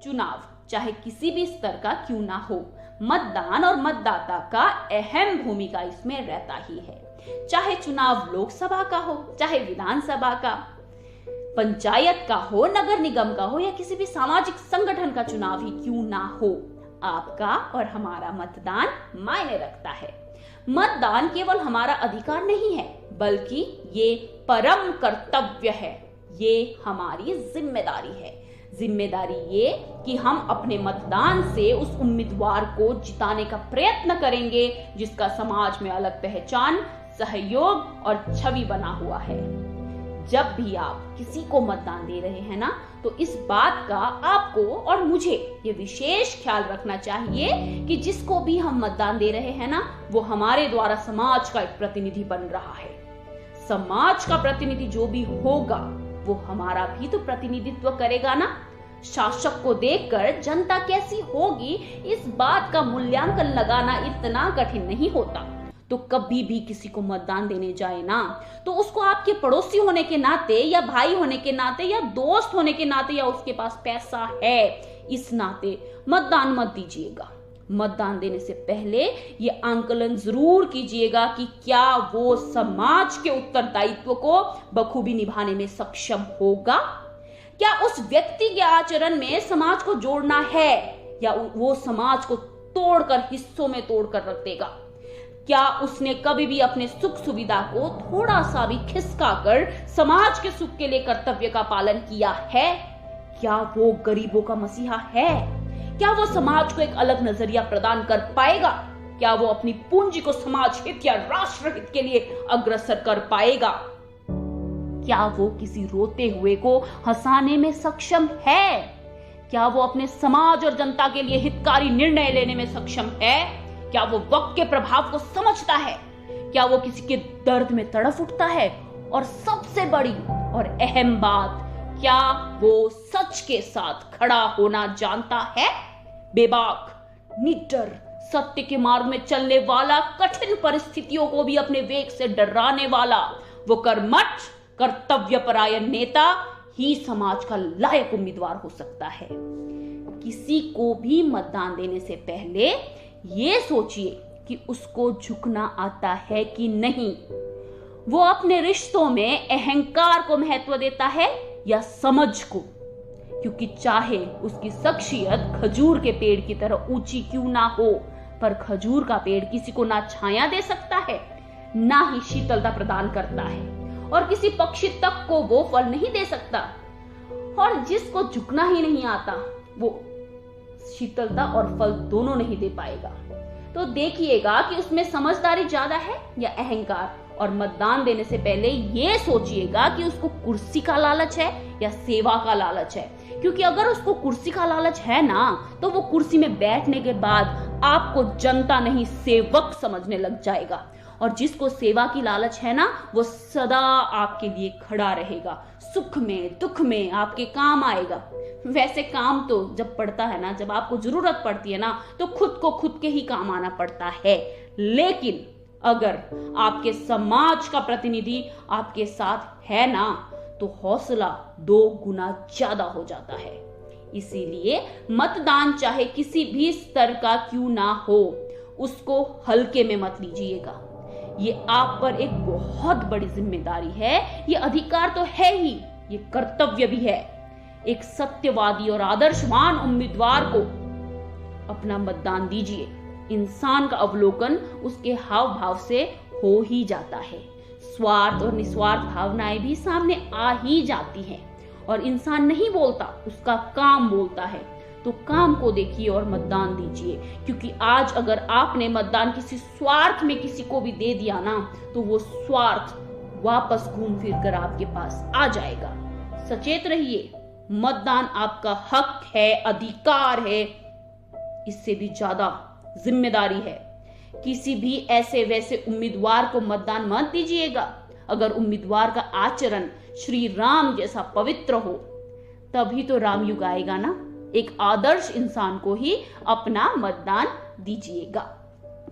चुनाव चाहे किसी भी स्तर का क्यों ना हो, मतदान और मतदाता का अहम भूमिका इसमें रहता ही है। चाहे चुनाव लोकसभा का हो, चाहे विधानसभा का, पंचायत का हो, नगर निगम का हो या किसी भी सामाजिक संगठन का चुनाव ही क्यों ना हो, आपका और हमारा मतदान मायने रखता है। मतदान केवल हमारा अधिकार नहीं है, बल्कि ये परम कर्तव्य है, ये हमारी जिम्मेदारी है। जिम्मेदारी ये कि हम अपने मतदान से उस उम्मीदवार को जिताने का प्रयत्न करेंगे जिसका समाज में अलग पहचान, सहयोग और छवि बना हुआ है। जब भी आप किसी को मतदान दे रहे हैं ना, तो इस बात का आपको और मुझे ये विशेष ख्याल रखना चाहिए कि जिसको भी हम मतदान दे रहे हैं ना, वो हमारे द्वारा समाज का एक प्रतिनिधि बन रहा है। समाज का प्रतिनिधि जो भी होगा वो हमारा भी तो प्रतिनिधित्व करेगा ना। शासक को देखकर जनता कैसी होगी, इस बात का मूल्यांकन लगाना इतना कठिन नहीं होता। तो कभी भी किसी को मतदान देने जाए ना, तो उसको आपके पड़ोसी होने के नाते या भाई होने के नाते या दोस्त होने के नाते या उसके पास पैसा है इस नाते मतदान मत दीजिएगा। मतदान देने से पहले ये आंकलन जरूर कीजिएगा कि क्या वो समाज के उत्तरदायित्व को बखूबी निभाने में सक्षम होगा, क्या उस व्यक्ति के आचरण में समाज को जोड़ना है या वो समाज को तोड़कर हिस्सों में तोड़कर रख देगा, क्या उसने कभी भी अपने सुख सुविधा को थोड़ा सा भी खिसका कर समाज के सुख के लिए कर्तव्य का पालन किया है, क्या वो गरीबों का मसीहा है, क्या वो समाज को एक अलग नजरिया प्रदान कर पाएगा, क्या वो अपनी पूंजी को समाज हित या राष्ट्र हित के लिए अग्रसर कर पाएगा, क्या वो किसी रोते हुए को हंसाने में सक्षम है, क्या वो अपने समाज और जनता के लिए हितकारी निर्णय लेने में सक्षम है, क्या वो वक्त के प्रभाव को समझता है, क्या वो किसी के दर्द में तड़फ उठता है, और सबसे बड़ी और अहम बात, क्या वो सच के साथ खड़ा होना जानता है। बेबाक, निडर, सत्य के मार्ग में चलने वाला, कठिन परिस्थितियों को भी अपने वेग से डराने वाला, वो कर्मठ कर्तव्यपरायण नेता ही समाज का लायक उम्मीदवार हो सकता है। किसी को भी मतदान देने से पहले ये सोचिए कि उसको झुकना आता है कि नहीं, वो अपने रिश्तों में अहंकार को महत्व देता है या समझ को, क्योंकि चाहे उसकी शख्सियत खजूर के पेड़ की तरह ऊंची क्यों ना हो, पर खजूर का पेड़ किसी को ना छाया दे सकता है, ना ही शीतलता प्रदान करता है, और किसी पक्षी तक को वो फल नहीं दे सकता। और जिसको झुकना ही नहीं आता, वो शीतलता और फल दोनों नहीं दे पाएगा। तो देखिएगा कि उसमें समझदारी ज्यादा है या अहंकार, और मतदान देने से पहले ये सोचिएगा कि उसको कुर्सी का लालच है या सेवा का लालच है, क्योंकि अगर उसको कुर्सी का लालच है ना, तो वो कुर्सी में बैठने के बाद आपको जनता नहीं सेवक समझने लग जाएगा, और जिसको सेवा की लालच है ना, वो सदा आपके लिए खड़ा रहेगा, सुख में दुख में आपके काम आएगा। वैसे काम तो जब पड़ता है ना, जब आपको जरूरत पड़ती है ना, तो खुद को खुद के ही काम आना पड़ता है, लेकिन अगर आपके समाज का प्रतिनिधि आपके साथ है ना, तो हौसला 2 गुना ज्यादा हो जाता है। इसीलिए मतदान चाहे किसी भी स्तर का क्यों ना हो, उसको हल्के में मत लीजिएगा। ये आप पर एक बहुत बड़ी जिम्मेदारी है, ये अधिकार तो है ही, ये कर्तव्य भी है। एक सत्यवादी और आदर्शवान उम्मीदवार को अपना मतदान दीजिए। इंसान का अवलोकन उसके हाव भाव से हो ही जाता है, स्वार्थ और निस्वार्थ भावनाएं भी सामने आ ही जाती हैं, और इंसान नहीं बोलता, उसका काम बोलता है। तो काम को देखिए और मतदान दीजिए, क्योंकि आज अगर आपने मतदान किसी स्वार्थ में किसी को भी दे दिया ना, तो वो स्वार्थ वापस घूम फिर कर आपके पास आ जाएगा। सचेत रहिए, मतदान आपका हक है, अधिकार है, इससे भी ज्यादा जिम्मेदारी है। किसी भी ऐसे वैसे उम्मीदवार को मतदान मत दीजिएगा। अगर उम्मीदवार का आचरण श्री राम जैसा पवित्र हो, तभी तो राम युग आएगा ना। एक आदर्श इंसान को ही अपना मतदान दीजिएगा।